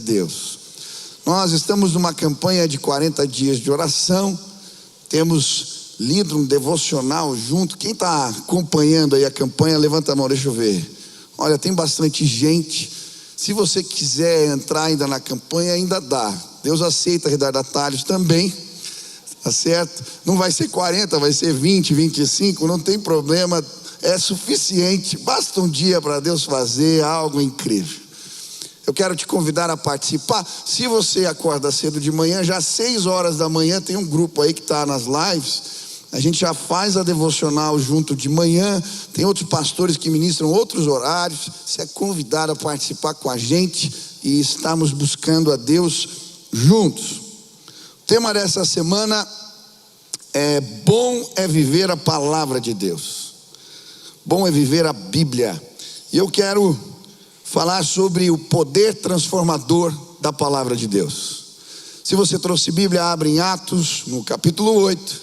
Deus. Nós estamos numa campanha de 40 dias de oração. Temos lido um devocional junto. Quem está acompanhando aí a campanha, levanta a mão, deixa eu ver. Olha, tem bastante gente. Se você quiser entrar ainda na campanha, ainda dá. Deus aceita retardatários também, tá certo? Não vai ser 40, vai ser 20, 25, não tem problema. É suficiente, basta um dia para Deus fazer algo incrível. Eu quero te convidar a participar. Se você acorda cedo de manhã, já às 6 horas da manhã, tem um grupo aí que está nas lives. A gente já faz a devocional junto de manhã. Tem outros pastores que ministram outros horários. Você é convidado a participar com a gente e estamos buscando a Deus juntos. O tema dessa semana é: bom é viver a palavra de Deus. Bom é viver a Bíblia. E eu quero falar sobre o poder transformador da palavra de Deus. Se você trouxe Bíblia, abre em Atos, no capítulo 8,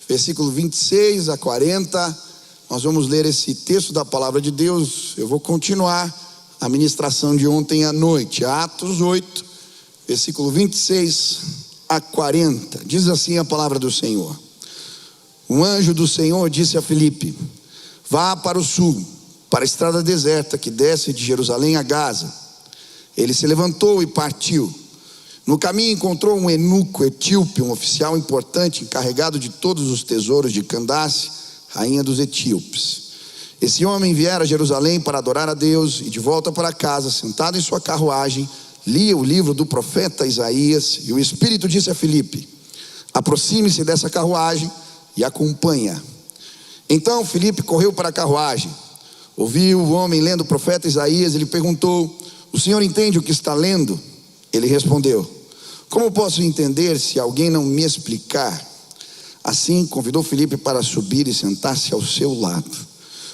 versículo 26 a 40. Nós vamos ler esse texto da palavra de Deus. Eu vou continuar a ministração de ontem à noite. Atos 8, versículo 26 a 40. Diz assim a palavra do Senhor: um anjo do Senhor disse a Filipe: vá para o sul, para a estrada deserta que desce de Jerusalém a Gaza. Ele se levantou e partiu. No caminho encontrou um eunuco etíope, um oficial importante, encarregado de todos os tesouros de Candace, rainha dos etíopes. Esse homem viera a Jerusalém para adorar a Deus, e de volta para casa, sentado em sua carruagem, lia o livro do profeta Isaías. E o Espírito disse a Filipe: aproxime-se dessa carruagem e acompanha. Então Filipe correu para a carruagem, ouviu o homem lendo o profeta Isaías. Ele perguntou: o senhor entende o que está lendo? Ele respondeu: como posso entender se alguém não me explicar? Assim convidou Filipe para subir e sentar-se ao seu lado.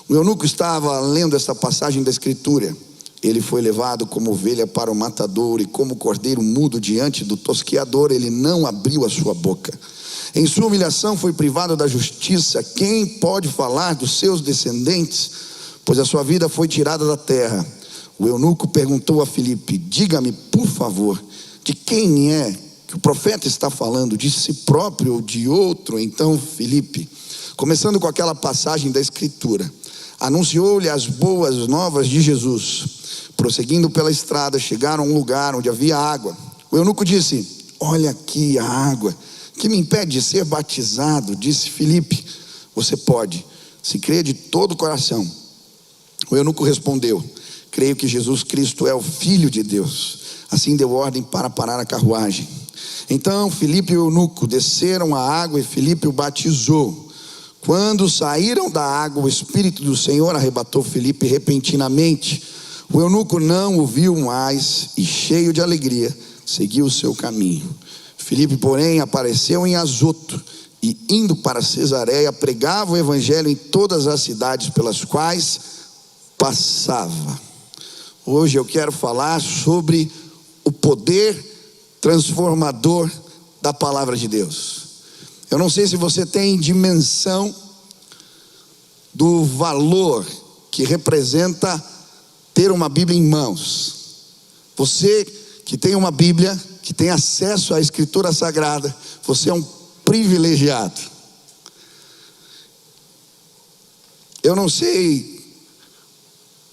O eunuco estava lendo esta passagem da Escritura: ele foi levado como ovelha para o matadouro, e como cordeiro mudo diante do tosqueador, ele não abriu a sua boca. Em sua humilhação foi privado da justiça. Quem pode falar dos seus descendentes? Pois a sua vida foi tirada da terra. O eunuco perguntou a Filipe: diga-me, por favor, de quem é que o profeta está falando? De si próprio ou de outro? Então Filipe, começando com aquela passagem da Escritura, anunciou-lhe as boas novas de Jesus. Prosseguindo pela estrada, chegaram a um lugar onde havia água. O eunuco disse: olha aqui a água, que me impede de ser batizado? Disse Filipe: você pode, se crer de todo o coração. O eunuco respondeu: creio que Jesus Cristo é o Filho de Deus. Assim deu ordem para parar a carruagem. Então Filipe e o eunuco desceram a água e Filipe o batizou. Quando saíram da água, o Espírito do Senhor arrebatou Filipe repentinamente. O eunuco não o viu mais e, cheio de alegria, seguiu o seu caminho. Filipe, porém, apareceu em Azoto e, indo para Cesareia, pregava o evangelho em todas as cidades pelas quais passava. Hoje eu quero falar sobre o poder transformador da palavra de Deus. Eu não sei se você tem dimensão do valor que representa ter uma Bíblia em mãos. Você que tem uma Bíblia, que tem acesso à Escritura Sagrada, você é um privilegiado. Eu não sei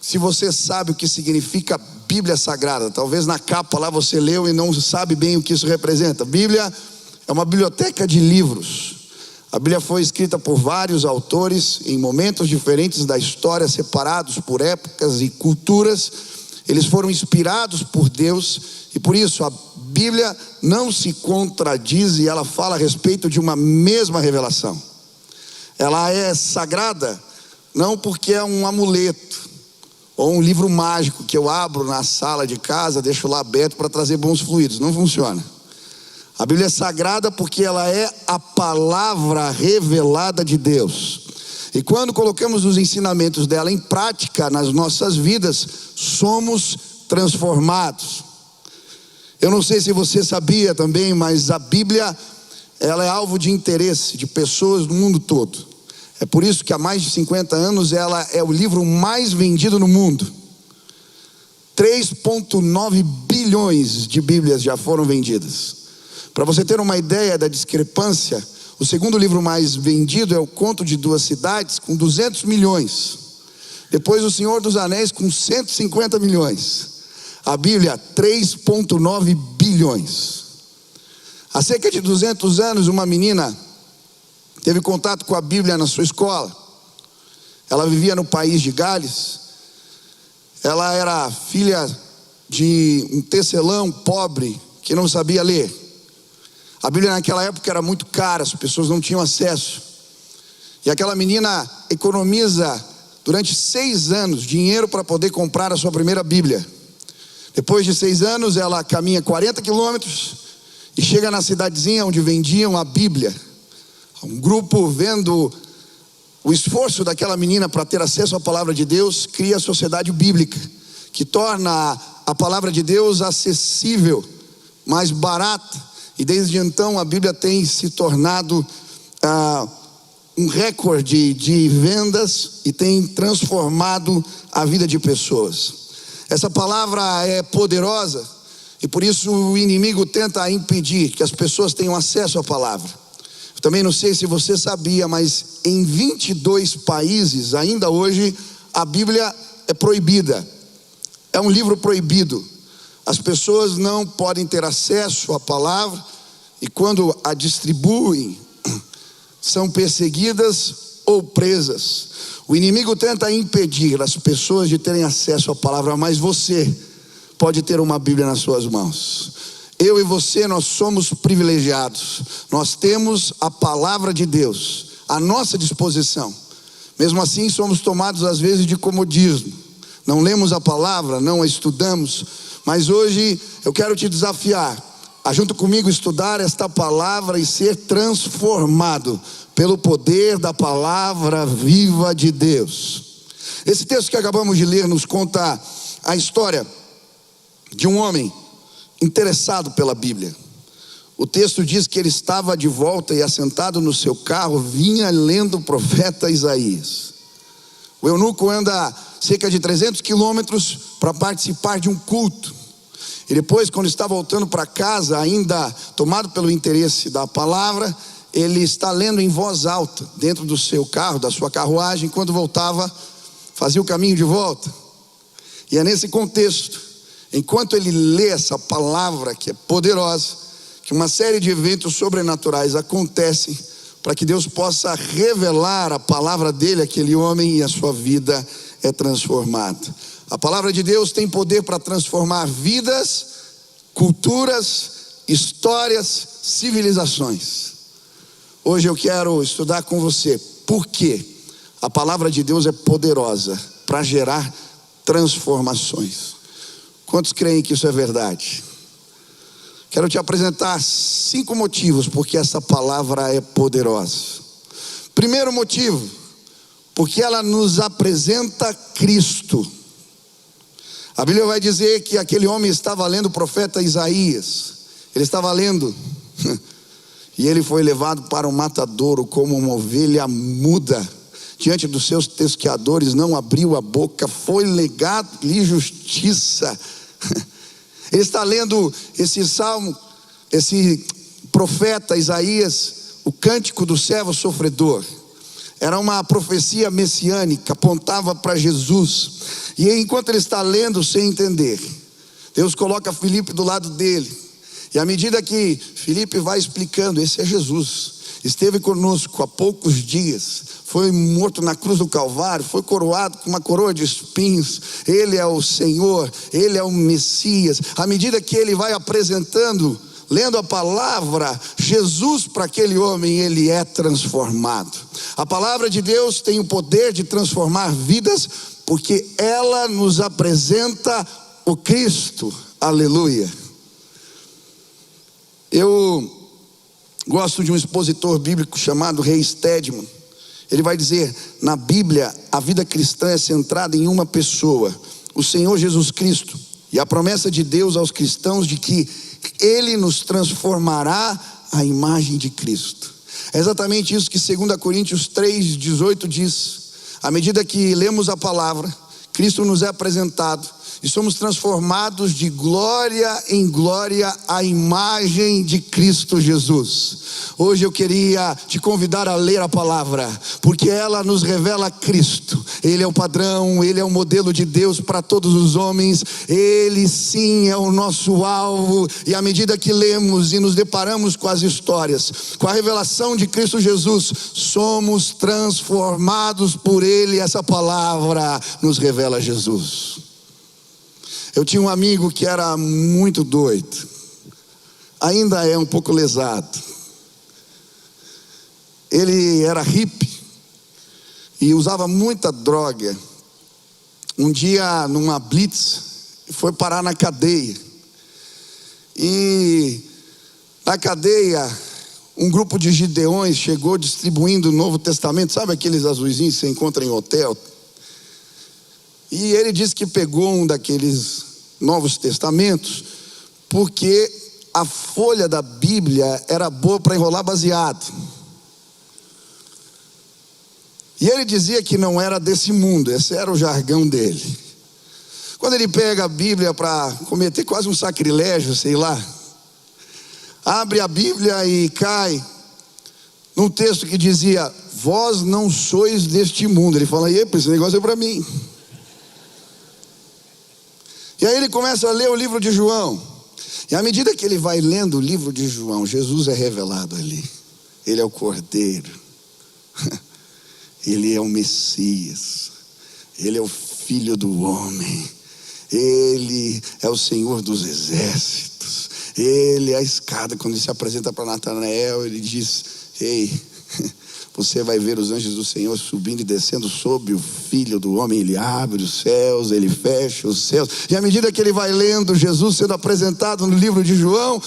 se você sabe o que significa Bíblia Sagrada. Talvez na capa lá você leu e não sabe bem o que isso representa. Bíblia é uma biblioteca de livros. A Bíblia foi escrita por vários autores em momentos diferentes da história, separados por épocas e culturas. Eles foram inspirados por Deus e por isso a Bíblia não se contradiz e ela fala a respeito de uma mesma revelação. Ela é sagrada não porque é um amuleto ou um livro mágico que eu abro na sala de casa, deixo lá aberto para trazer bons fluidos. Não funciona. A Bíblia é sagrada porque ela é a palavra revelada de Deus. E quando colocamos os ensinamentos dela em prática nas nossas vidas, somos transformados. Eu não sei se você sabia também, mas a Bíblia, ela é alvo de interesse de pessoas do mundo todo. É por isso que há mais de 50 anos ela é o livro mais vendido no mundo. 3,9 bilhões de Bíblias já foram vendidas. Para você ter uma ideia da discrepância, o segundo livro mais vendido é O Conto de Duas Cidades, com 200 milhões. Depois O Senhor dos Anéis, com 150 milhões. A Bíblia, 3,9 bilhões. Há cerca de 200 anos, uma menina teve contato com a Bíblia na sua escola. Ela vivia no país de Gales. Ela era filha de um tecelão pobre que não sabia ler. A Bíblia naquela época era muito cara, as pessoas não tinham acesso. E aquela menina economiza durante 6 anos dinheiro para poder comprar a sua primeira Bíblia. Depois de 6 anos, ela caminha 40 quilômetros e chega na cidadezinha onde vendiam a Bíblia. Um grupo, vendo o esforço daquela menina para ter acesso à palavra de Deus, cria a Sociedade Bíblica, que torna a palavra de Deus acessível, mais barata. E desde então a Bíblia tem se tornado um recorde de vendas e tem transformado a vida de pessoas. Essa palavra é poderosa e por isso o inimigo tenta impedir que as pessoas tenham acesso à palavra. Também não sei se você sabia, mas em 22 países, ainda hoje, a Bíblia é proibida. É um livro proibido. As pessoas não podem ter acesso à palavra e quando a distribuem, são perseguidas ou presas. O inimigo tenta impedir as pessoas de terem acesso à palavra, mas você pode ter uma Bíblia nas suas mãos. Eu e você, nós somos privilegiados. Nós temos a palavra de Deus à nossa disposição. Mesmo assim, somos tomados às vezes de comodismo. Não lemos a palavra, não a estudamos. Mas hoje eu quero te desafiar a junto comigo estudar esta palavra e ser transformado pelo poder da palavra viva de Deus. Esse texto que acabamos de ler nos conta a história de um homem interessado pela Bíblia. O texto diz que ele estava de volta e assentado no seu carro, vinha lendo o profeta Isaías. O eunuco anda cerca de 300 quilômetros para participar de um culto. E depois, quando está voltando para casa, ainda tomado pelo interesse da palavra, ele está lendo em voz alta, dentro do seu carro, da sua carruagem. Quando voltava, fazia o caminho de volta. E é nesse contexto, enquanto ele lê essa palavra que é poderosa, que uma série de eventos sobrenaturais acontecem para que Deus possa revelar a palavra dele àquele homem e a sua vida é transformada. A palavra de Deus tem poder para transformar vidas, culturas, histórias, civilizações. Hoje eu quero estudar com você por que a palavra de Deus é poderosa para gerar transformações. Quantos creem que isso é verdade? Quero te apresentar 5 motivos porque essa palavra é poderosa. Primeiro motivo, porque ela nos apresenta Cristo. A Bíblia vai dizer que aquele homem estava lendo o profeta Isaías. Ele estava lendo e ele foi levado para o matadouro como uma ovelha muda. Diante dos seus tosqueadores não abriu a boca, foi legado-lhe justiça. Ele está lendo esse salmo, esse profeta Isaías, o cântico do servo sofredor. Era uma profecia messiânica, apontava para Jesus. E enquanto ele está lendo sem entender, Deus coloca Filipe do lado dele. E à medida que Filipe vai explicando, esse é Jesus. Esteve conosco há poucos dias, foi morto na cruz do Calvário, foi coroado com uma coroa de espinhos. Ele é o Senhor, Ele é o Messias. À medida que ele vai apresentando, lendo a palavra, Jesus para aquele homem, ele é transformado. A palavra de Deus tem o poder de transformar vidas, porque ela nos apresenta o Cristo. Aleluia. Eu gosto de um expositor bíblico chamado Rei Stedman. Ele vai dizer, na Bíblia, a vida cristã é centrada em uma pessoa, o Senhor Jesus Cristo. E a promessa de Deus aos cristãos de que Ele nos transformará à imagem de Cristo. É exatamente isso que 2 Coríntios 3,18 diz. À medida que lemos a palavra, Cristo nos é apresentado e somos transformados de glória em glória à imagem de Cristo Jesus. Hoje eu queria te convidar a ler a palavra, porque ela nos revela Cristo. Ele é o padrão, Ele é o modelo de Deus para todos os homens. Ele sim é o nosso alvo, e à medida que lemos e nos deparamos com as histórias, com a revelação de Cristo Jesus, somos transformados por Ele. Essa palavra nos revela Jesus. Eu tinha um amigo que era muito doido, ainda é um pouco lesado. Ele era hippie e usava muita droga. Um dia, numa blitz, foi parar na cadeia. E na cadeia, um grupo de gideões chegou distribuindo o Novo Testamento. Sabe aqueles azuizinhos que você encontra em hotel? E ele disse que pegou um daqueles Novos Testamentos porque a folha da Bíblia era boa para enrolar baseado. E ele dizia que não era desse mundo, esse era o jargão dele. Quando ele pega a Bíblia para cometer quase um sacrilégio, sei lá, abre a Bíblia e cai num texto que dizia: vós não sois deste mundo. Ele fala: epa, esse negócio é para mim. E aí ele começa a ler o livro de João. E à medida que ele vai lendo o livro de João, Jesus é revelado ali. Ele é o Cordeiro. Ele é o Messias. Ele é o Filho do Homem. Ele é o Senhor dos Exércitos. Ele é a escada. Quando ele se apresenta para Natanael, ele diz: ei, você vai ver os anjos do Senhor subindo e descendo sobre o Filho do Homem. Ele abre os céus, ele fecha os céus. E à medida que ele vai lendo Jesus sendo apresentado no livro de João,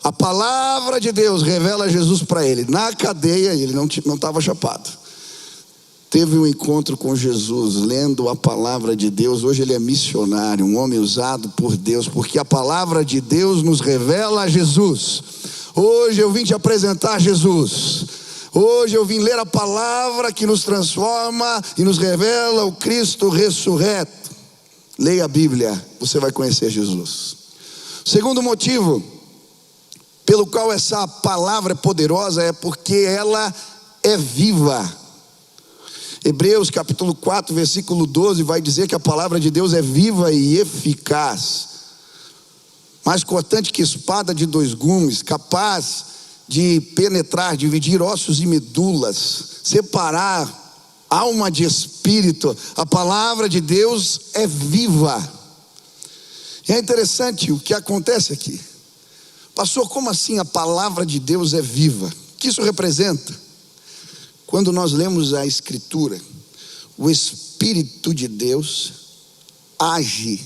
a palavra de Deus revela Jesus para ele. Na cadeia, ele não estava chapado. Teve um encontro com Jesus, lendo a palavra de Deus. Hoje ele é missionário, um homem usado por Deus, porque a palavra de Deus nos revela Jesus. Hoje eu vim te apresentar Jesus. Hoje eu vim ler a palavra que nos transforma e nos revela o Cristo ressurreto. Leia a Bíblia, você vai conhecer Jesus. Segundo motivo pelo qual essa palavra é poderosa é porque ela é viva. Hebreus capítulo 4, versículo 12 vai dizer que a palavra de Deus é viva e eficaz, mais cortante que espada de dois gumes, capaz de penetrar, dividir ossos e medulas, separar alma de espírito. A palavra de Deus é viva. E é interessante o que acontece aqui. Pastor, como assim a palavra de Deus é viva? O que isso representa? Quando nós lemos a Escritura, o Espírito de Deus age.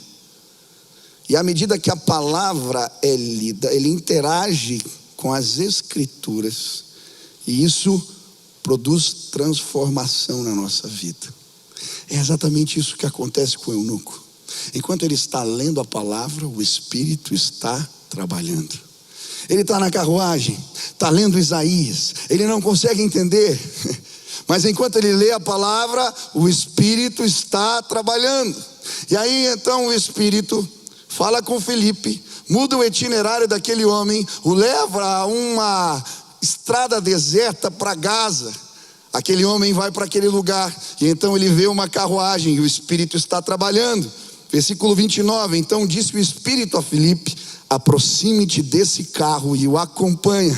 E à medida que a palavra é lida, ele interage com as Escrituras, e isso produz transformação na nossa vida. É exatamente isso que acontece com o eunuco. Enquanto ele está lendo a palavra, o Espírito está trabalhando. Ele está na carruagem, está lendo Isaías, ele não consegue entender, mas enquanto ele lê a palavra, o Espírito está trabalhando. E aí então o Espírito fala com Filipe, muda o itinerário daquele homem, o leva a uma estrada deserta para Gaza. Aquele homem vai para aquele lugar, e então ele vê uma carruagem, e o Espírito está trabalhando. Versículo 29, então disse o Espírito a Filipe: aproxime-te desse carro e o acompanha.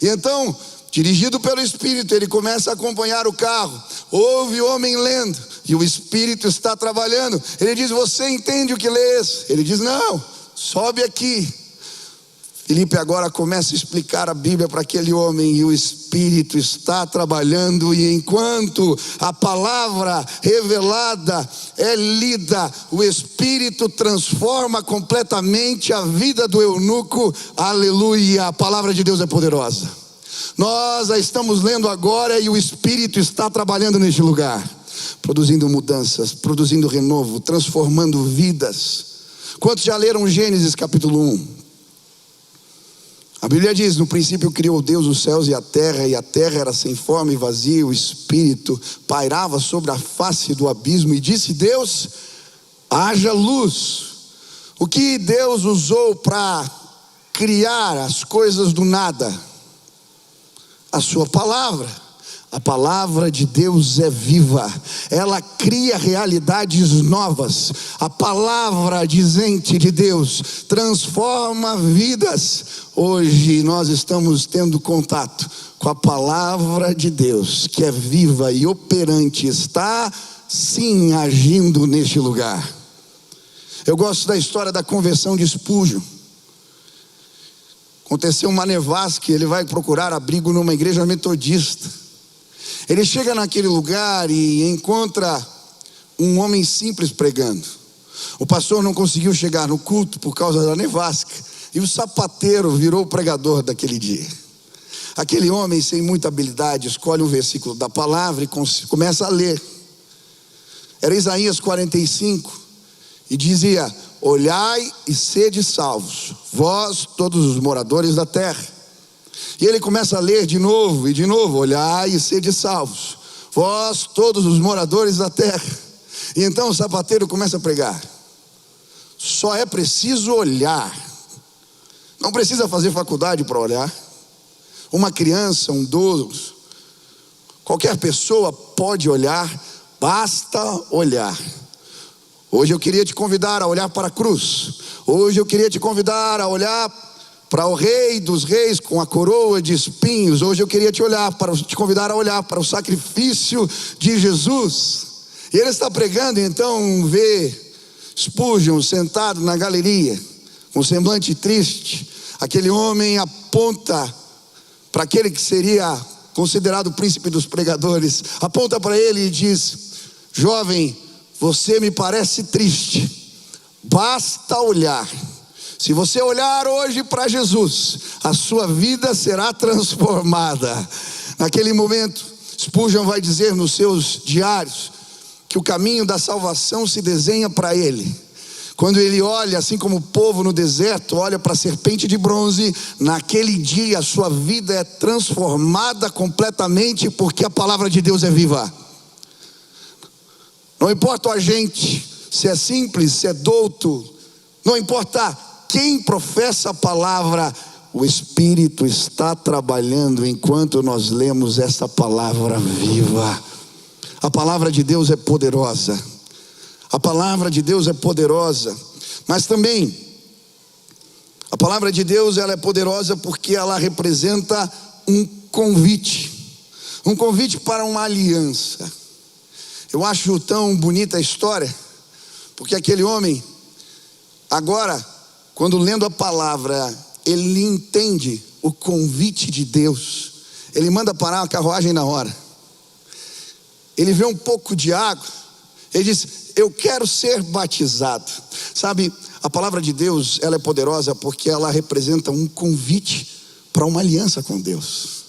E então, dirigido pelo Espírito, ele começa a acompanhar o carro. Ouve o homem lendo, e o Espírito está trabalhando. Ele diz: você entende o que lês? Ele diz: não, sobe aqui. Filipe agora começa a explicar a Bíblia para aquele homem, e o Espírito está trabalhando, e enquanto a palavra revelada é lida, o Espírito transforma completamente a vida do eunuco. Aleluia, a palavra de Deus é poderosa. Nós a estamos lendo agora, e o Espírito está trabalhando neste lugar, produzindo mudanças, produzindo renovo, transformando vidas. Quantos já leram Gênesis capítulo 1? A Bíblia diz: no princípio criou Deus os céus e a terra era sem forma e vazia, o Espírito pairava sobre a face do abismo, e disse Deus: haja luz. O que Deus usou para criar as coisas do nada? A sua palavra. A palavra de Deus é viva, ela cria realidades novas. A palavra dizente de Deus transforma vidas. Hoje nós estamos tendo contato com a palavra de Deus, que é viva e operante, está sim agindo neste lugar. Eu gosto da história da conversão de Spurgeon. Aconteceu uma nevasca, ele vai procurar abrigo numa igreja metodista. Ele chega naquele lugar e encontra um homem simples pregando. O pastor não conseguiu chegar no culto por causa da nevasca, e o sapateiro virou o pregador daquele dia. Aquele homem sem muita habilidade escolhe um versículo da palavra e começa a ler. Era Isaías 45 e dizia: olhai e sede salvos, vós todos os moradores da terra. E ele começa a ler de novo e de novo: olhai e sede salvos, vós todos os moradores da terra. E então o sapateiro começa a pregar: só é preciso olhar, não precisa fazer faculdade para olhar. Uma criança, um idoso, qualquer pessoa pode olhar, basta olhar. Hoje eu queria te convidar a olhar para a cruz. Hoje eu queria te convidar a olhar para o Rei dos Reis com a coroa de espinhos. Hoje eu queria te convidar a olhar para o sacrifício de Jesus. E ele está pregando, então vê Spurgeon sentado na galeria, com um semblante triste. Aquele homem aponta para aquele que seria considerado o príncipe dos pregadores, aponta para ele e diz: jovem, você me parece triste, basta olhar. Se você olhar hoje para Jesus, a sua vida será transformada. Naquele momento, Spurgeon vai dizer nos seus diários que o caminho da salvação se desenha para ele. Quando ele olha, assim como o povo no deserto olha para a serpente de bronze, naquele dia a sua vida é transformada completamente, porque a palavra de Deus é viva. Não importa o agente, se é simples, se é douto, não importa quem professa a palavra, o Espírito está trabalhando enquanto nós lemos essa palavra viva. A palavra de Deus é poderosa. A palavra de Deus é poderosa. Mas também, a palavra de Deus, ela é poderosa porque ela representa um convite. Um convite para uma aliança. Eu acho tão bonita a história, porque aquele homem, agora, quando lendo a palavra, ele entende o convite de Deus. Ele manda parar a carruagem na hora. Ele vê um pouco de água. Ele diz: eu quero ser batizado. Sabe, a palavra de Deus, ela é poderosa porque ela representa um convite para uma aliança com Deus.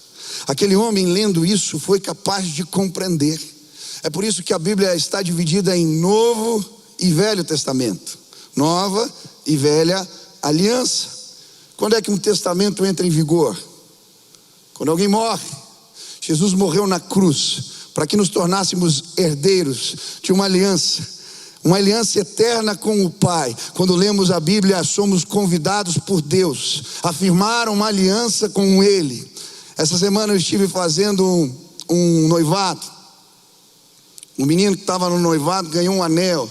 Aquele homem, lendo isso, foi capaz de compreender. É por isso que a Bíblia está dividida em Novo e Velho Testamento. Nova e Velha Aliança. Quando é que um testamento entra em vigor? Quando alguém morre. Jesus morreu na cruz para que nos tornássemos herdeiros de uma aliança eterna com o Pai. Quando lemos a Bíblia, somos convidados por Deus a firmar uma aliança com Ele. Essa semana eu estive fazendo um noivado. Um menino que estava no noivado ganhou um anel.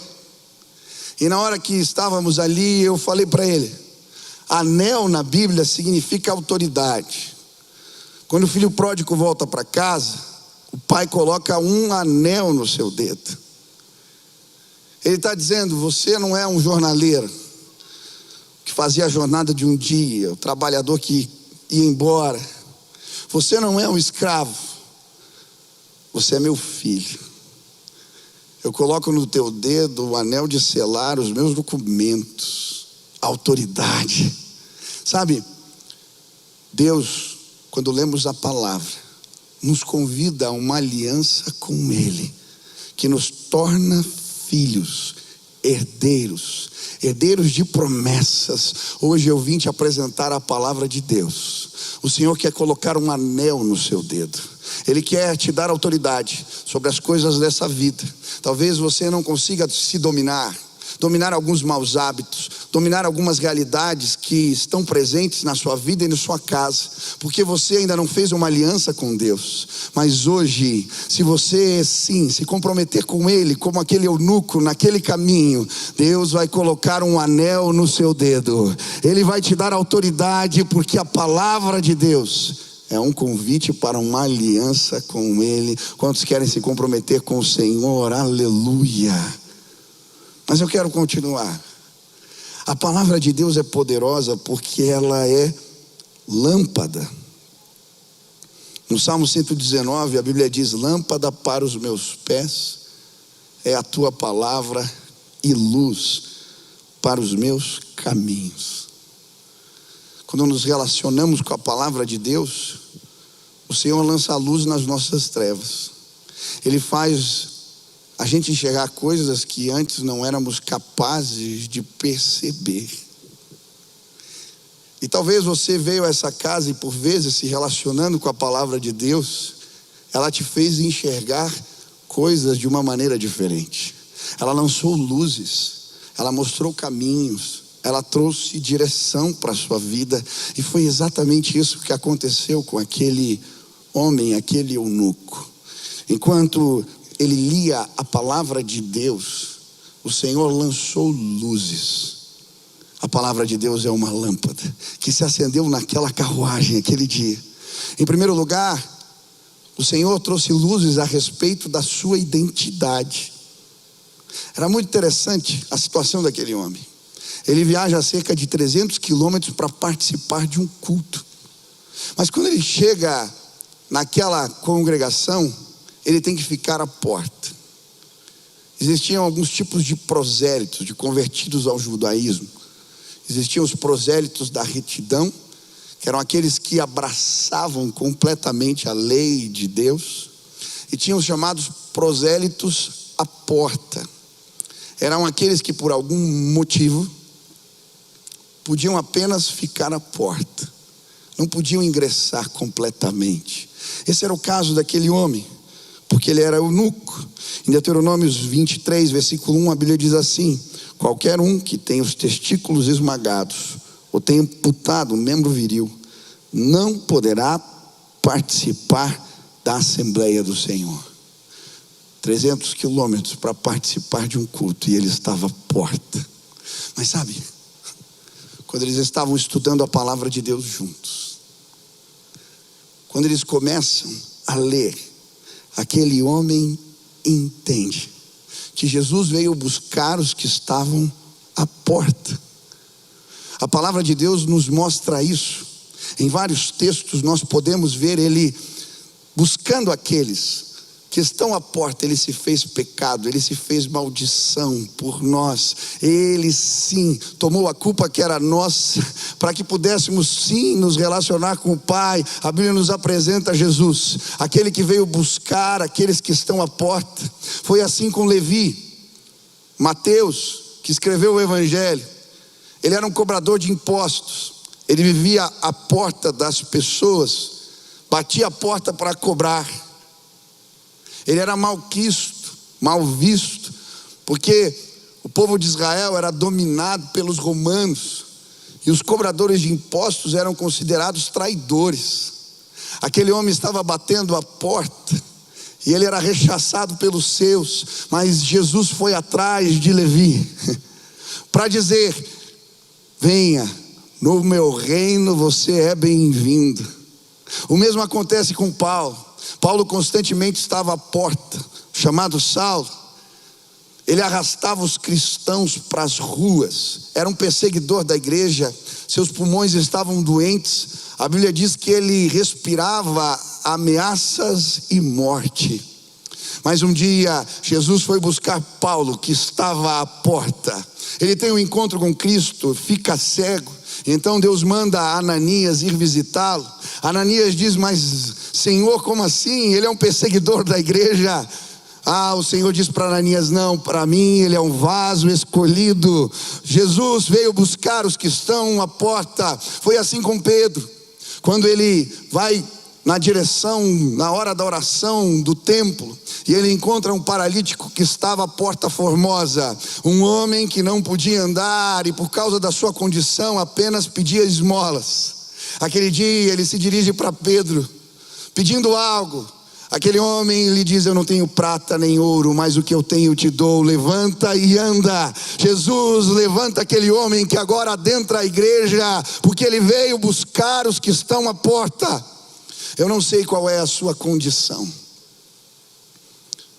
E na hora que estávamos ali, eu falei para ele: anel na Bíblia significa autoridade. Quando o filho pródigo volta para casa, o pai coloca um anel no seu dedo. Ele está dizendo: você não é um jornaleiro que fazia a jornada de um dia, o trabalhador que ia embora. Você não é um escravo. Você é meu filho. Eu coloco no teu dedo o anel de selar os meus documentos. Autoridade. Sabe, Deus, quando lemos a palavra, nos convida a uma aliança com Ele, que nos torna filhos, herdeiros de promessas. Hoje eu vim te apresentar a palavra de Deus. O Senhor quer colocar um anel no seu dedo. Ele quer te dar autoridade sobre as coisas dessa vida. Talvez você não consiga se dominar. dominar alguns maus hábitos, dominar algumas realidades que estão presentes na sua vida e na sua casa, porque você ainda não fez uma aliança com Deus. Mas hoje, se você sim se comprometer com Ele, como aquele eunuco naquele caminho, Deus vai colocar um anel no seu dedo, Ele vai te dar autoridade, porque a palavra de Deus é um convite para uma aliança com Ele. Quantos querem se comprometer com o Senhor? Aleluia. Mas eu quero continuar. A palavra de Deus é poderosa porque ela é lâmpada. No Salmo 119, a Bíblia diz: lâmpada para os meus pés é a tua palavra e luz para os meus caminhos. Quando nos relacionamos com a palavra de Deus, o Senhor lança a luz nas nossas trevas. Ele faz a gente enxergar coisas que antes não éramos capazes de perceber. E talvez você veio a essa casa e por vezes se relacionando com a palavra de Deus, ela te fez enxergar coisas de uma maneira diferente. Ela lançou luzes, ela mostrou caminhos, ela trouxe direção para a sua vida. E foi exatamente isso que aconteceu com aquele homem, aquele eunuco. Enquanto ele lia a palavra de Deus, o Senhor lançou luzes. A palavra de Deus é uma lâmpada que se acendeu naquela carruagem aquele dia. Em primeiro lugar, o Senhor trouxe luzes a respeito da sua identidade. Era muito interessante a situação daquele homem. Ele viaja a cerca de 300 quilômetros para participar de um culto. Mas quando ele chega naquela congregação, ele tem que ficar à porta. Existiam alguns tipos de prosélitos, de convertidos ao judaísmo. Existiam os prosélitos da retidão, que eram aqueles que abraçavam completamente a lei de Deus. E tinham os chamados prosélitos à porta. Eram aqueles que por algum motivo podiam apenas ficar à porta, não podiam ingressar completamente. Esse era o caso daquele homem, porque ele era eunuco. Em Deuteronômios 23, versículo 1, a Bíblia diz assim: qualquer um que tenha os testículos esmagados ou tenha amputado um membro viril não poderá participar da Assembleia do Senhor. 300 quilômetros para participar de um culto, e ele estava à porta. Mas sabe, quando eles estavam estudando a palavra de Deus juntos, quando eles começam a ler, aquele homem entende que Jesus veio buscar os que estavam à porta. A palavra de Deus nos mostra isso. Em vários textos nós podemos ver ele buscando aqueles que estão à porta. Ele se fez pecado, ele se fez maldição por nós. Ele sim tomou a culpa que era nossa, para que pudéssemos sim nos relacionar com o Pai. A Bíblia nos apresenta Jesus, aquele que veio buscar aqueles que estão à porta. Foi assim com Levi. Mateus, que escreveu o Evangelho, ele era um cobrador de impostos. Ele vivia à porta das pessoas, batia a porta para cobrar. Ele era malquisto, mal visto, porque o povo de Israel era dominado pelos romanos, e os cobradores de impostos eram considerados traidores. Aquele homem estava batendo a porta, e ele era rechaçado pelos seus, mas Jesus foi atrás de Levi, para dizer: venha, no meu reino você é bem-vindo. O mesmo acontece com Paulo. Paulo constantemente estava à porta, chamado Saulo. Ele arrastava os cristãos para as ruas, era um perseguidor da igreja, seus pulmões estavam doentes. A Bíblia diz que ele respirava ameaças e morte. Mas um dia Jesus foi buscar Paulo, que estava à porta. Ele tem um encontro com Cristo, fica cego. Então Deus manda Ananias ir visitá-lo. Ananias diz: mas Senhor, como assim? Ele é um perseguidor da igreja. O Senhor diz para Ananias: não, para mim ele é um vaso escolhido. Jesus veio buscar os que estão à porta. Foi assim com Pedro. Quando ele vai na direção, na hora da oração do templo, e ele encontra um paralítico que estava à porta formosa, um homem que não podia andar e por causa da sua condição apenas pedia esmolas. Aquele dia ele se dirige para Pedro, pedindo algo. Aquele homem lhe diz: eu não tenho prata nem ouro, mas o que eu tenho te dou, levanta e anda. Jesus levanta aquele homem que agora adentra a igreja, porque ele veio buscar os que estão à porta. Eu não sei qual é a sua condição,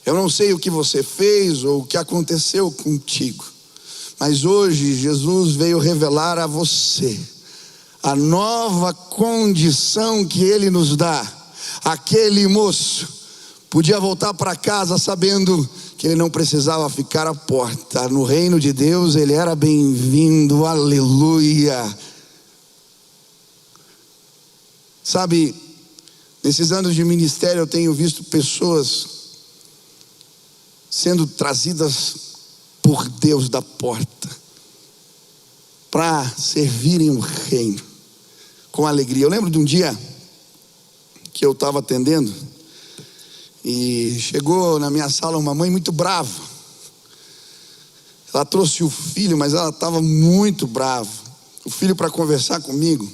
eu não sei o que você fez ou o que aconteceu contigo, mas hoje Jesus veio revelar a você a nova condição que Ele nos dá. Aquele moço podia voltar para casa sabendo que ele não precisava ficar à porta. No reino de Deus ele era bem-vindo, aleluia. Sabe, nesses anos de ministério eu tenho visto pessoas sendo trazidas por Deus da porta para servirem o reino com alegria. Eu lembro de um dia que eu estava atendendo e chegou na minha sala uma mãe muito brava. Ela trouxe o filho, mas ela estava muito brava. O filho para conversar comigo.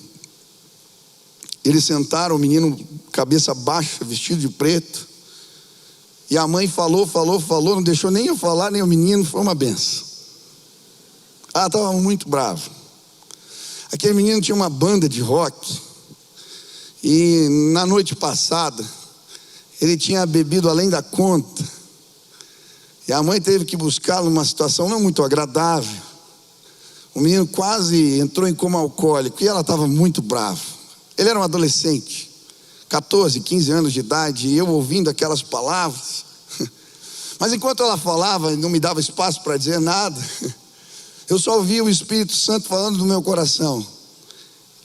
Eles sentaram, o menino cabeça baixa, vestido de preto. E a mãe falou, não deixou nem eu falar, nem o menino, foi uma benção. Ela estava muito brava. Aquele menino tinha uma banda de rock. E na noite passada, ele tinha bebido além da conta. E a mãe teve que buscá-lo numa situação não muito agradável. O menino quase entrou em coma alcoólico e ela estava muito brava. Ele era um adolescente, 14, 15 anos de idade, e eu ouvindo aquelas palavras. Mas enquanto ela falava, não me dava espaço para dizer nada. Eu só ouvia o Espírito Santo falando no meu coração: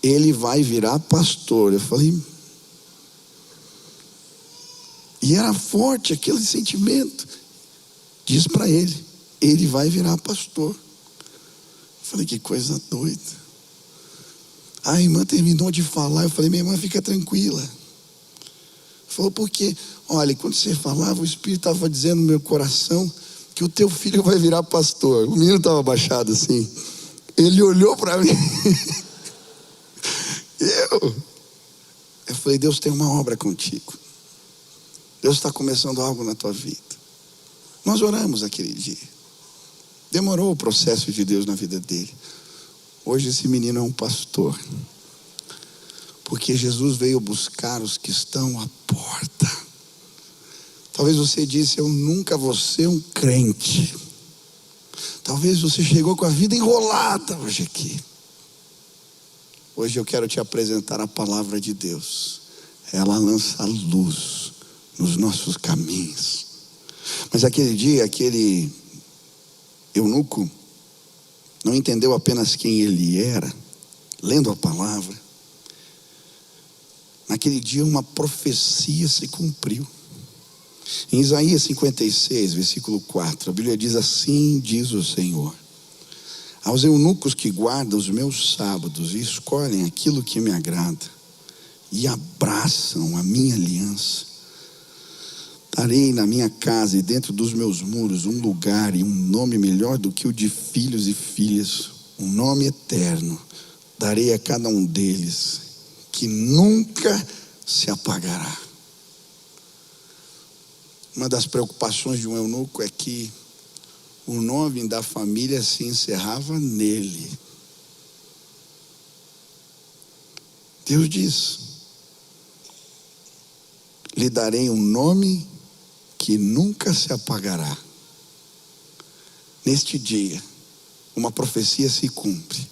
ele vai virar pastor. Eu falei, e era forte aquele sentimento. Diz para ele: ele vai virar pastor. Eu falei, que coisa doida. A irmã terminou de falar. Eu falei, minha irmã, fica tranquila. Falou, por quê? Olha, quando você falava, o Espírito estava dizendo no meu coração que o teu filho vai virar pastor. O menino estava abaixado assim. Ele olhou para mim. Eu falei, Deus tem uma obra contigo. Deus está começando algo na tua vida. Nós oramos aquele dia. Demorou o processo de Deus na vida dele. Hoje esse menino é um pastor. Porque Jesus veio buscar os que estão à porta. Talvez você disse, eu nunca vou ser um crente. Talvez você chegou com a vida enrolada hoje aqui. Hoje eu quero te apresentar a palavra de Deus. Ela lança luz nos nossos caminhos. Mas aquele dia, aquele eunuco não entendeu apenas quem ele era, lendo a palavra. Naquele dia uma profecia se cumpriu. Em Isaías 56, versículo 4, a Bíblia diz assim: diz o Senhor: aos eunucos que guardam os meus sábados e escolhem aquilo que me agrada e abraçam a minha aliança, darei na minha casa e dentro dos meus muros um lugar e um nome melhor do que o de filhos e filhas, um nome eterno. Darei a cada um deles, que nunca se apagará. Uma das preocupações de um eunuco é que o nome da família se encerrava nele. Deus diz: lhe darei um nome que nunca se apagará. Neste dia, uma profecia se cumpre.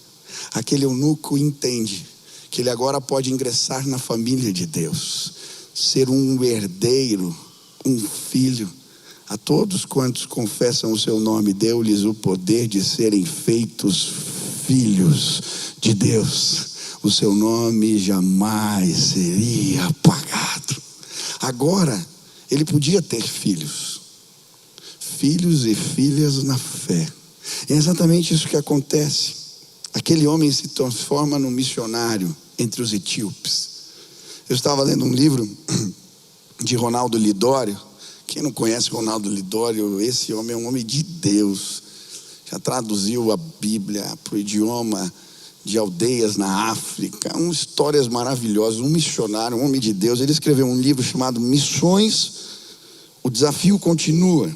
Aquele eunuco entende que ele agora pode ingressar na família de Deus, ser um herdeiro, um filho. A todos quantos confessam o seu nome, deu-lhes o poder de serem feitos filhos de Deus. O seu nome jamais seria apagado. Agora, ele podia ter filhos e filhas na fé. É exatamente isso que acontece. Aquele homem se transforma num missionário entre os etíopes. Eu estava lendo um livro de Ronaldo Lidório. Quem não conhece Ronaldo Lidório, esse homem é um homem de Deus. Já traduziu a Bíblia para o idioma de aldeias na África. Histórias maravilhosas. Um missionário, um homem de Deus. Ele escreveu um livro chamado Missões, o Desafio Continua.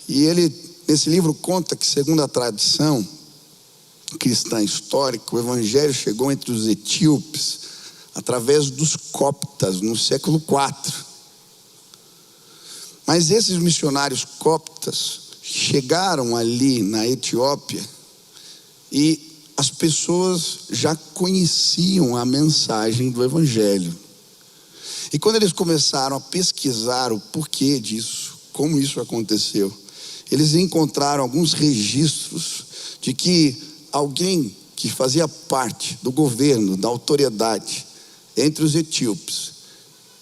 E ele, nesse livro, conta que, segundo a tradição cristã histórica, o evangelho chegou entre os etíopes através dos coptas no século IV. Mas esses missionários coptas chegaram ali na Etiópia e as pessoas já conheciam a mensagem do evangelho. E quando eles começaram a pesquisar o porquê disso, como isso aconteceu, eles encontraram alguns registros de que alguém que fazia parte do governo, da autoridade entre os etíopes,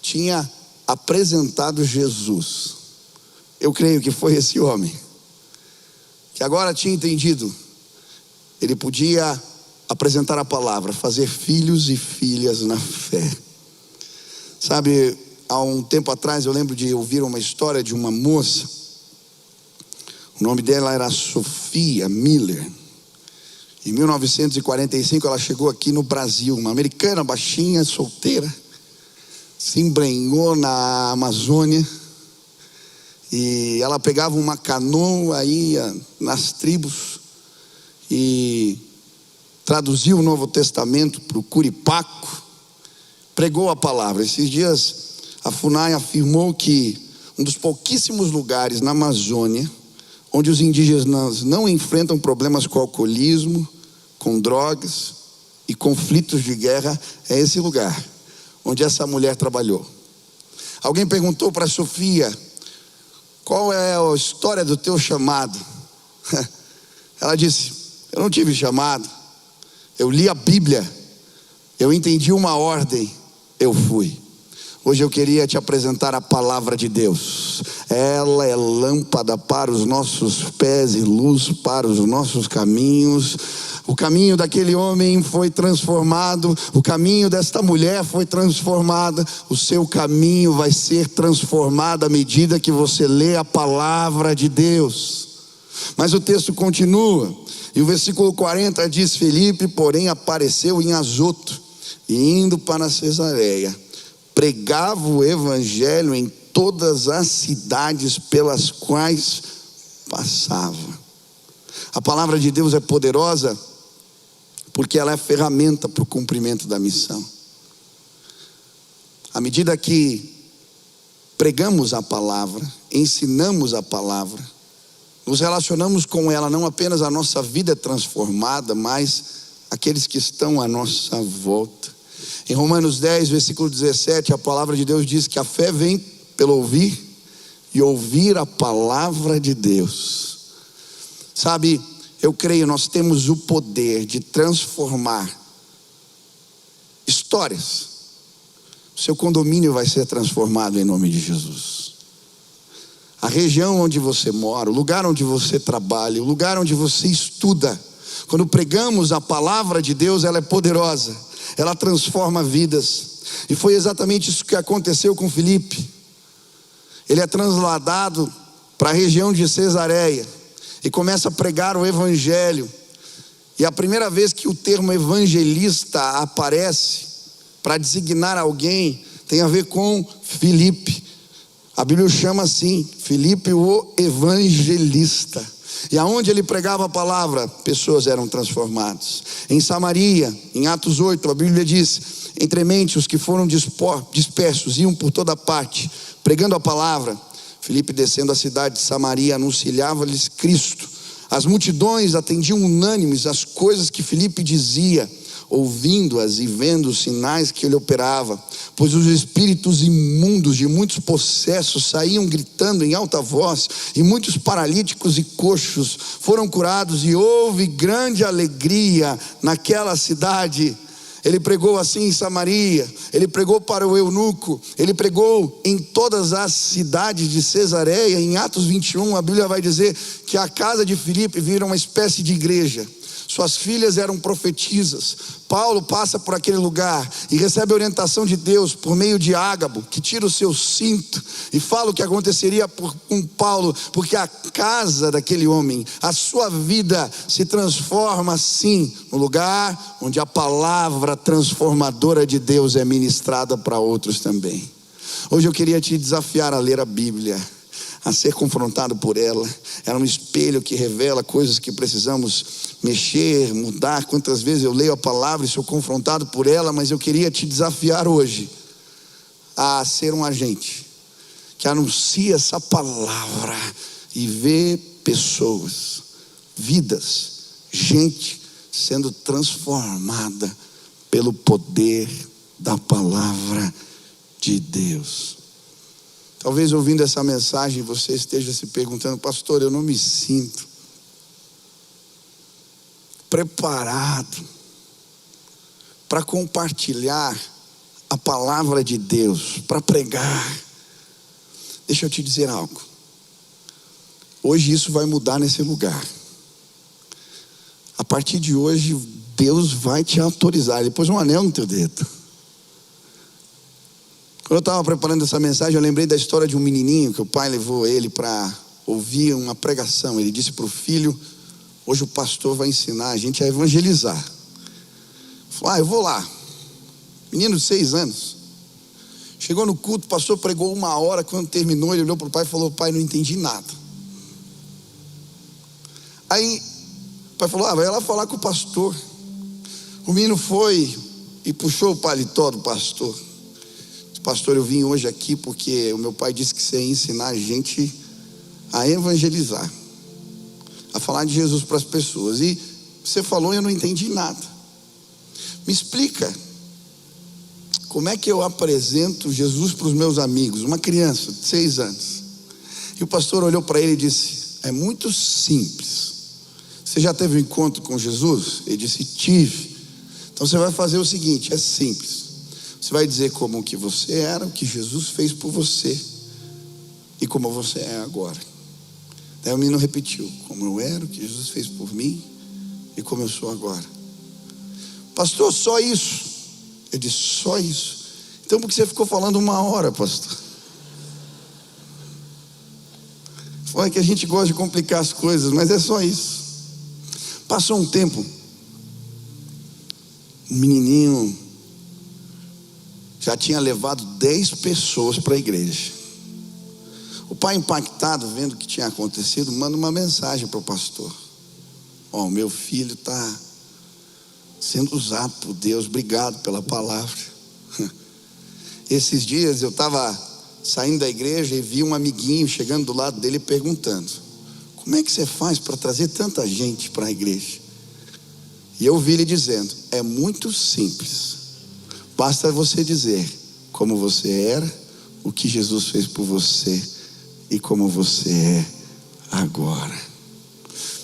tinha apresentado Jesus. Eu creio que foi esse homem, que agora tinha entendido, ele podia apresentar a palavra, fazer filhos e filhas na fé. Sabe, há um tempo atrás eu lembro de ouvir uma história de uma moça, o nome dela era Sophia Miller. Em 1945 ela chegou aqui no Brasil, uma americana baixinha, solteira, se embrenhou na Amazônia. E ela pegava uma canoa, ia nas tribos e traduziu o Novo Testamento para o Curipaco, pregou a palavra. Esses dias a FUNAI afirmou que um dos pouquíssimos lugares na Amazônia onde os indígenas não enfrentam problemas com alcoolismo, com drogas e conflitos de guerra é esse lugar onde essa mulher trabalhou. Alguém perguntou para Sofia: qual é a história do teu chamado? Ela disse: eu não tive chamado, eu li a Bíblia, eu entendi uma ordem, eu fui. Hoje eu queria te apresentar a palavra de Deus. Ela é lâmpada para os nossos pés e luz para os nossos caminhos. O caminho daquele homem foi transformado, o caminho desta mulher foi transformado. O seu caminho vai ser transformado à medida que você lê a palavra de Deus. Mas o texto continua, e o versículo 40 diz: Felipe, porém, apareceu em Azoto, e indo para Cesareia, pregava o evangelho em todas as cidades pelas quais passava. A palavra de Deus é poderosa porque ela é ferramenta para o cumprimento da missão. À medida que pregamos a palavra, ensinamos a palavra, nos relacionamos com ela, não apenas a nossa vida é transformada, mas aqueles que estão à nossa volta. Em Romanos 10, versículo 17, a palavra de Deus diz que a fé vem pelo ouvir e ouvir a palavra de Deus. Sabe, eu creio, nós temos o poder de transformar histórias. O seu condomínio vai ser transformado em nome de Jesus. A região onde você mora, o lugar onde você trabalha, o lugar onde você estuda. Quando pregamos a palavra de Deus, ela é poderosa, ela transforma vidas. E foi exatamente isso que aconteceu com Filipe. Ele é transladado para a região de Cesareia e começa a pregar o evangelho. E a primeira vez que o termo evangelista aparece para designar alguém, tem a ver com Filipe. A Bíblia o chama assim, Filipe o evangelista. E aonde ele pregava a palavra, pessoas eram transformadas. Em Samaria, em Atos 8, a Bíblia diz: entremente os que foram dispersos iam por toda parte, pregando a palavra. Filipe, descendo a cidade de Samaria, anunciava-lhes Cristo. As multidões atendiam unânimes às coisas que Filipe dizia, ouvindo-as e vendo os sinais que ele operava, pois os espíritos imundos de muitos possessos saíam gritando em alta voz, e muitos paralíticos e coxos foram curados, e houve grande alegria naquela cidade. Ele pregou assim em Samaria, ele pregou para o eunuco, ele pregou em todas as cidades de Cesareia. Em Atos 21, a Bíblia vai dizer que a casa de Filipe vira uma espécie de igreja. Suas filhas eram profetisas. Paulo passa por aquele lugar e recebe a orientação de Deus por meio de Ágabo, que tira o seu cinto e fala o que aconteceria com Paulo, porque a casa daquele homem, a sua vida se transforma assim, no lugar onde a palavra transformadora de Deus é ministrada para outros também. Hoje eu queria te desafiar a ler a Bíblia, a ser confrontado por ela. Ela é um espelho que revela coisas que precisamos mexer, mudar. Quantas vezes eu leio a palavra e sou confrontado por ela, mas eu queria te desafiar hoje a ser um agente que anuncia essa palavra e vê pessoas, vidas, gente sendo transformada pelo poder da palavra de Deus. Talvez ouvindo essa mensagem você esteja se perguntando: pastor, eu não me sinto preparado para compartilhar a palavra de Deus, para pregar. Deixa eu te dizer algo. Hoje isso vai mudar nesse lugar. A partir de hoje Deus vai te autorizar. Ele pôs um anel no teu dedo. Quando eu estava preparando essa mensagem, eu lembrei da história de um menininho que o pai levou ele para ouvir uma pregação. Ele disse para o filho: hoje o pastor vai ensinar a gente a evangelizar. Falou: eu vou lá. Menino de 6 anos. Chegou no culto, o pastor pregou 1 hora. Quando terminou, ele olhou para o pai e falou: pai, não entendi nada. Aí o pai falou: vai lá falar com o pastor. O menino foi e puxou o paletó do pastor. Disse: pastor, eu vim hoje aqui porque o meu pai disse que você ia ensinar a gente a evangelizar, a falar de Jesus para as pessoas. E você falou e eu não entendi nada. Me explica, como é que eu apresento Jesus para os meus amigos? Uma criança de 6 anos. E o pastor olhou para ele e disse: é muito simples. Você já teve um encontro com Jesus? Ele disse: tive. Então você vai fazer o seguinte, é simples. Você vai dizer como que você era, o que Jesus fez por você e como você é agora. Daí o menino repetiu: como eu era, o que Jesus fez por mim e como eu sou agora. Pastor, só isso? Eu disse: só isso? Então por que você ficou falando 1 hora, pastor? Foi que a gente gosta de complicar as coisas, mas é só isso. Passou um tempo, um menininho já tinha levado 10 pessoas para a igreja. O pai, impactado, vendo o que tinha acontecido, manda uma mensagem para o pastor: ó, meu filho está sendo usado por Deus, obrigado pela palavra. Esses dias eu estava saindo da igreja e vi um amiguinho chegando do lado dele perguntando: como é que você faz para trazer tanta gente para a igreja? E eu vi ele dizendo: é muito simples, basta você dizer como você era, o que Jesus fez por você e como você é agora.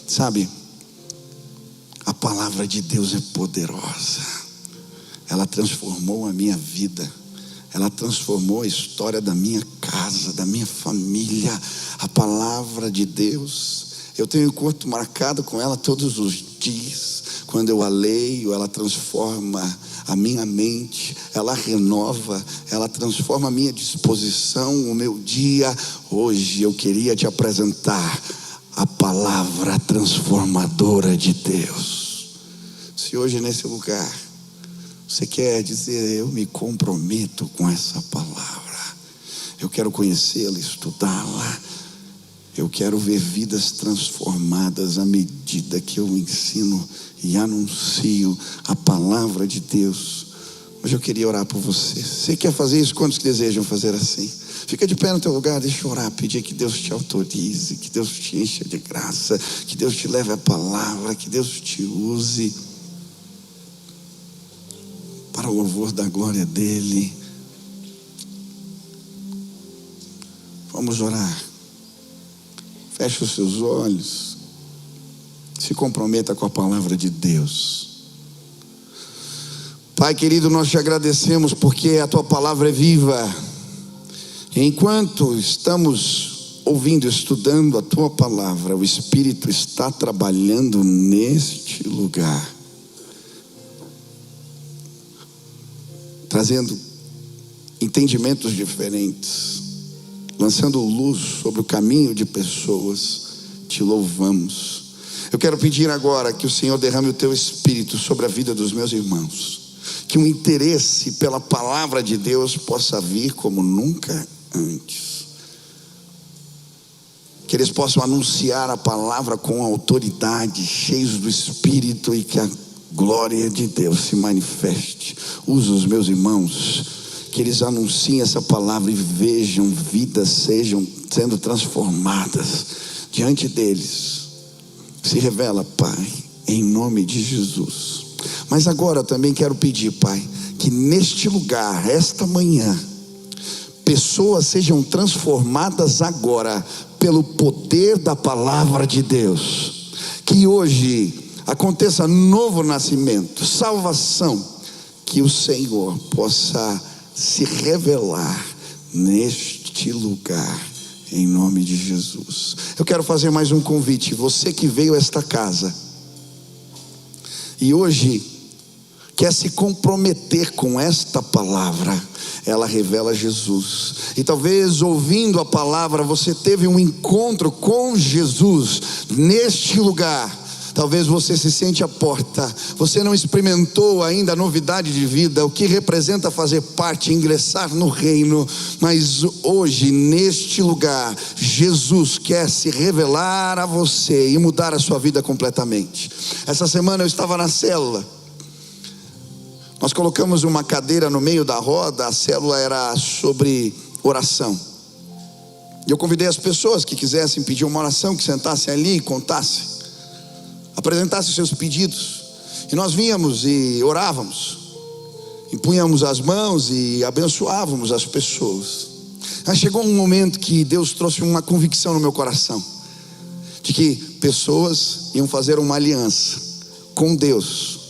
Sabe, a palavra de Deus é poderosa. Ela transformou a minha vida, ela transformou a história da minha casa, da minha família. A palavra de Deus, eu tenho um encontro marcado com ela todos os dias. Quando eu a leio, ela transforma a minha mente, ela renova, ela transforma a minha disposição, o meu dia. Hoje eu queria te apresentar a palavra transformadora de Deus. Se hoje nesse lugar você quer dizer: eu me comprometo com essa palavra, eu quero conhecê-la, estudá-la, eu quero ver vidas transformadas à medida que eu ensino e anuncio a palavra de Deus. Hoje eu queria orar por você. Você quer fazer isso? Quantos desejam fazer assim? Fica de pé no teu lugar, deixa eu orar, pedir que Deus te autorize, que Deus te encha de graça, que Deus te leve a palavra, que Deus te use para o louvor da glória dele. Vamos orar. Feche os seus olhos. Se comprometa com a palavra de Deus. Pai querido, nós te agradecemos porque a tua palavra é viva. Enquanto estamos ouvindo, estudando a tua palavra, o Espírito está trabalhando neste lugar, trazendo entendimentos diferentes, lançando luz sobre o caminho de pessoas. Te louvamos. Eu quero pedir agora que o Senhor derrame o teu Espírito sobre a vida dos meus irmãos, que um interesse pela palavra de Deus possa vir como nunca antes, que eles possam anunciar a palavra com autoridade, cheios do Espírito, e que a glória de Deus se manifeste. Usa os meus irmãos, que eles anunciem essa palavra e vejam vidas sejam sendo transformadas diante deles. Se revela, Pai, em nome de Jesus. Mas agora também quero pedir, Pai, que neste lugar, esta manhã, pessoas sejam transformadas agora pelo poder da palavra de Deus. Que hoje aconteça novo nascimento, salvação, que o Senhor possa se revelar neste lugar, em nome de Jesus. Eu quero fazer mais um convite. Você que veio a esta casa e hoje quer se comprometer com esta palavra, ela revela Jesus. E talvez ouvindo a palavra você teve um encontro com Jesus neste lugar. Talvez você se sente à porta, você não experimentou ainda a novidade de vida, o que representa fazer parte, ingressar no reino. Mas hoje, neste lugar, Jesus quer se revelar a você e mudar a sua vida completamente. Essa semana eu estava na célula. Nós colocamos uma cadeira no meio da roda. A célula era sobre oração. E eu convidei as pessoas que quisessem pedir uma oração, que sentassem ali e contassem, apresentassem seus pedidos. E nós vínhamos e orávamos, impunhamos as mãos e abençoávamos as pessoas. Mas chegou um momento que Deus trouxe uma convicção no meu coração, de que pessoas iam fazer uma aliança com Deus.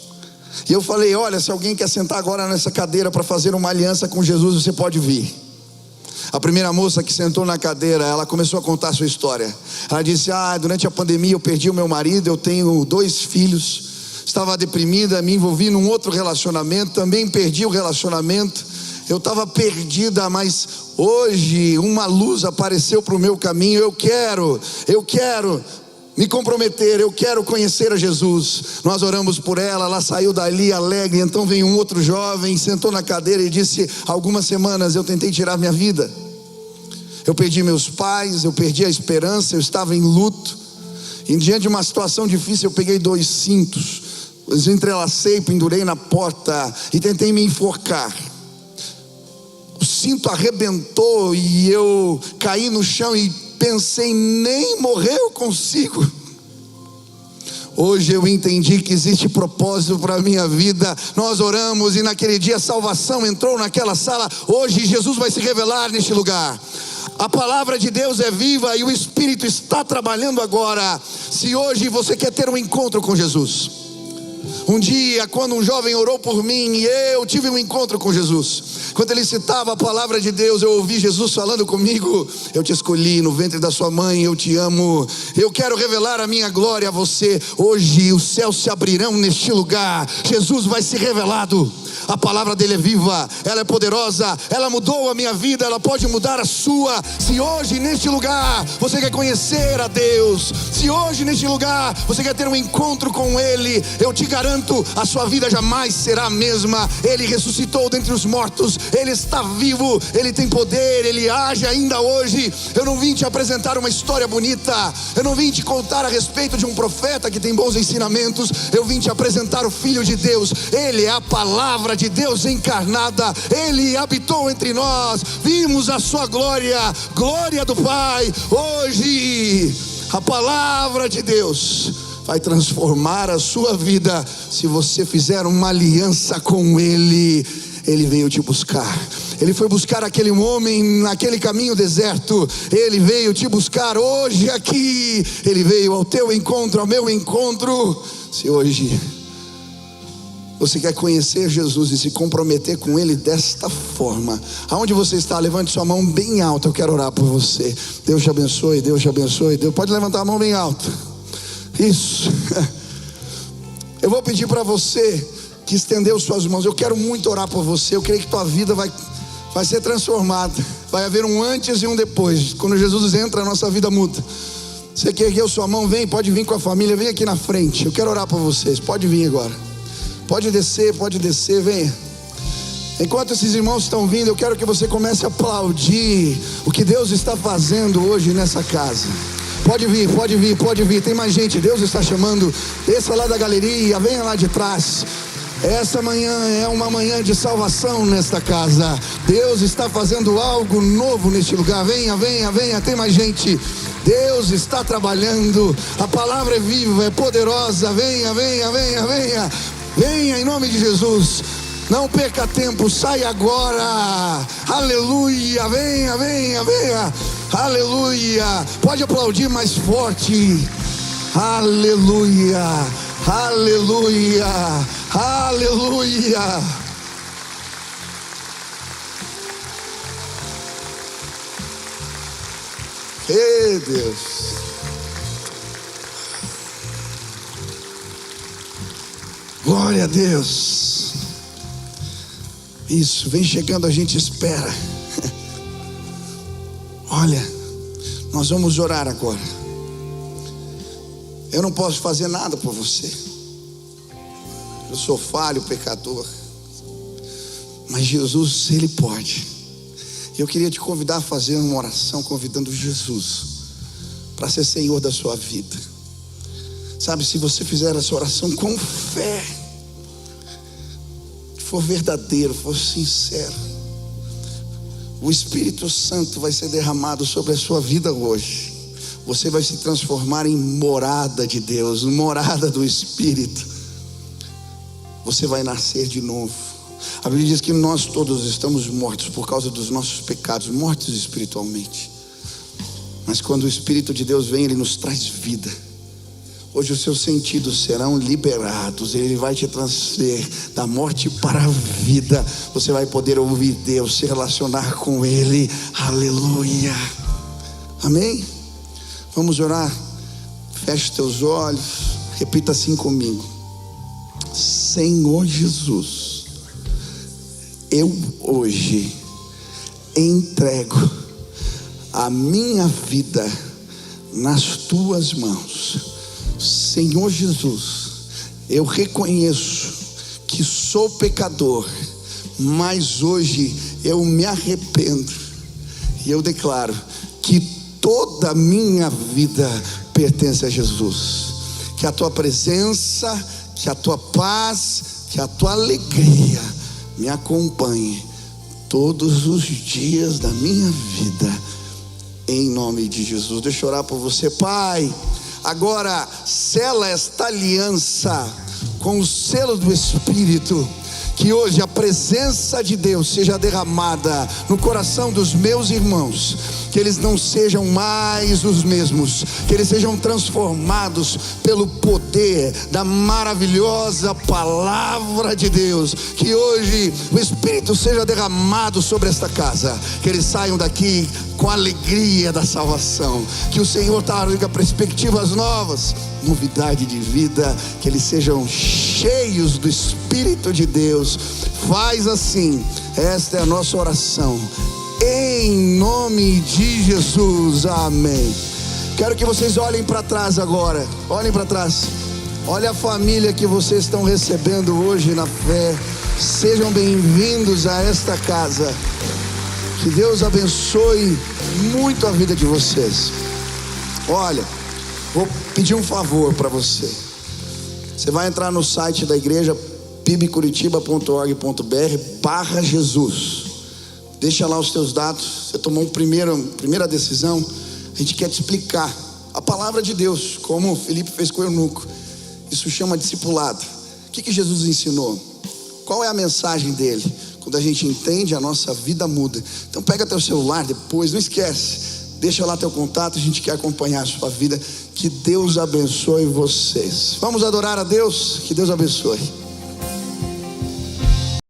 E eu falei: olha, se alguém quer sentar agora nessa cadeira para fazer uma aliança com Jesus, você pode vir. A primeira moça que sentou na cadeira, ela começou a contar a sua história. Ela disse: durante a pandemia eu perdi o meu marido, eu tenho 2 filhos, estava deprimida, me envolvi num outro relacionamento, também perdi o relacionamento, eu estava perdida, mas hoje uma luz apareceu para o meu caminho. Eu quero me comprometer, eu quero conhecer a Jesus. Nós oramos por ela, ela saiu dali alegre. Então veio um outro jovem, sentou na cadeira e disse: algumas semanas eu tentei tirar minha vida, eu perdi meus pais, eu perdi a esperança, eu estava em luto, e diante de uma situação difícil eu peguei 2 cintos, os entrelacei, pendurei na porta e tentei me enforcar. O cinto arrebentou e eu caí no chão e pensei: nem morrer eu consigo. Hoje eu entendi que existe propósito para a minha vida. Nós oramos e naquele dia a salvação entrou naquela sala. Hoje Jesus vai se revelar neste lugar. A palavra de Deus é viva e o Espírito está trabalhando agora. Se hoje você quer ter um encontro com Jesus, um dia quando um jovem orou por mim e eu tive um encontro com Jesus, quando ele citava a palavra de Deus, eu ouvi Jesus falando comigo: eu te escolhi no ventre da sua mãe, eu te amo, eu quero revelar a minha glória a você. Hoje os céus se abrirão neste lugar, Jesus vai ser revelado. A palavra dele é viva, ela é poderosa, ela mudou a minha vida, ela pode mudar a sua. Se hoje neste lugar você quer conhecer a Deus, se hoje neste lugar você quer ter um encontro com Ele, eu te garanto, a sua vida jamais será a mesma. Ele ressuscitou dentre os mortos, Ele está vivo, Ele tem poder, Ele age ainda hoje. Eu não vim te apresentar uma história bonita, eu não vim te contar a respeito de um profeta que tem bons ensinamentos. Eu vim te apresentar o Filho de Deus. Ele é a palavra de Deus encarnada, Ele habitou entre nós, vimos a sua glória, glória do Pai. Hoje a palavra de Deus vai transformar a sua vida, se você fizer uma aliança com Ele. Ele veio te buscar, Ele foi buscar aquele homem naquele caminho deserto, Ele veio te buscar hoje aqui, Ele veio ao teu encontro, ao meu encontro. Se hoje você quer conhecer Jesus e se comprometer com Ele desta forma, aonde você está, levante sua mão bem alta. Eu quero orar por você. Deus te abençoe, Deus te abençoe. Deus, pode levantar a mão bem alta. Isso. Eu vou pedir para você que estendeu suas mãos. Eu quero muito orar por você. Eu creio que tua vida vai ser transformada. Vai haver um antes e um depois. Quando Jesus entra, a nossa vida muda. Você que ergueu sua mão, vem, pode vir com a família, vem aqui na frente. Eu quero orar por vocês. Pode vir agora. Pode descer, venha. Enquanto esses irmãos estão vindo, eu quero que você comece a aplaudir o que Deus está fazendo hoje nessa casa. Pode vir, pode vir, pode vir. Tem mais gente, Deus está chamando. Desça lá da galeria, venha lá de trás. Essa manhã é uma manhã de salvação nesta casa. Deus está fazendo algo novo neste lugar. Venha, venha, venha, tem mais gente. Deus está trabalhando. A palavra é viva, é poderosa. Venha, venha, venha, venha. Venha em nome de Jesus. Não perca tempo, sai agora. Aleluia, venha, venha, venha. Aleluia. Pode aplaudir mais forte. Aleluia, aleluia, aleluia. Ei, Deus. Glória a Deus. Isso, vem chegando, a gente espera. Olha, nós vamos orar agora. Eu não posso fazer nada por você. Eu sou falho, pecador. Mas Jesus, Ele pode. Eu queria te convidar a fazer uma oração convidando Jesus para ser Senhor da sua vida. Sabe, se você fizer essa oração com fé, for verdadeiro, for sincero, o Espírito Santo vai ser derramado sobre a sua vida hoje. Você vai se transformar em morada de Deus, morada do Espírito. Você vai nascer de novo. A Bíblia diz que nós todos estamos mortos por causa dos nossos pecados, mortos espiritualmente. Mas quando o Espírito de Deus vem, Ele nos traz vida. Hoje os seus sentidos serão liberados. Ele vai te transferir da morte para a vida. Você vai poder ouvir Deus, se relacionar com Ele. Aleluia. Amém? Vamos orar. Feche teus olhos. Repita assim comigo: Senhor Jesus, eu hoje entrego a minha vida nas tuas mãos. Senhor Jesus, eu reconheço que sou pecador, mas hoje eu me arrependo e eu declaro que toda a minha vida pertence a Jesus. Que a tua presença, que a tua paz, que a tua alegria me acompanhe todos os dias da minha vida, em nome de Jesus. Deixa eu orar por você. Pai, agora sela esta aliança com o selo do Espírito. Que hoje a presença de Deus seja derramada no coração dos meus irmãos. Que eles não sejam mais os mesmos. Que eles sejam transformados pelo poder da maravilhosa palavra de Deus. Que hoje o Espírito seja derramado sobre esta casa. Que eles saiam daqui com a alegria da salvação. Que o Senhor traga perspectivas novas, novidade de vida. Que eles sejam cheios do Espírito de Deus. Faz assim, esta é a nossa oração, em nome de Jesus, amém. Quero que vocês olhem para trás agora. Olhem para trás. Olha a família que vocês estão recebendo hoje na fé. Sejam bem-vindos a esta casa. Que Deus abençoe muito a vida de vocês. Olha, vou pedir um favor para você. Você vai entrar no site da igreja, pibcuritiba.org.br/Jesus. Deixa lá os teus dados. Você tomou primeira decisão. A gente quer te explicar a palavra de Deus, como o Felipe fez com o eunuco. Isso chama discipulado. O que Jesus ensinou? Qual é a mensagem dele? Quando a gente entende, a nossa vida muda. Então pega teu celular depois, não esquece. Deixa lá teu contato, a gente quer acompanhar a sua vida. Que Deus abençoe vocês. Vamos adorar a Deus? Que Deus abençoe.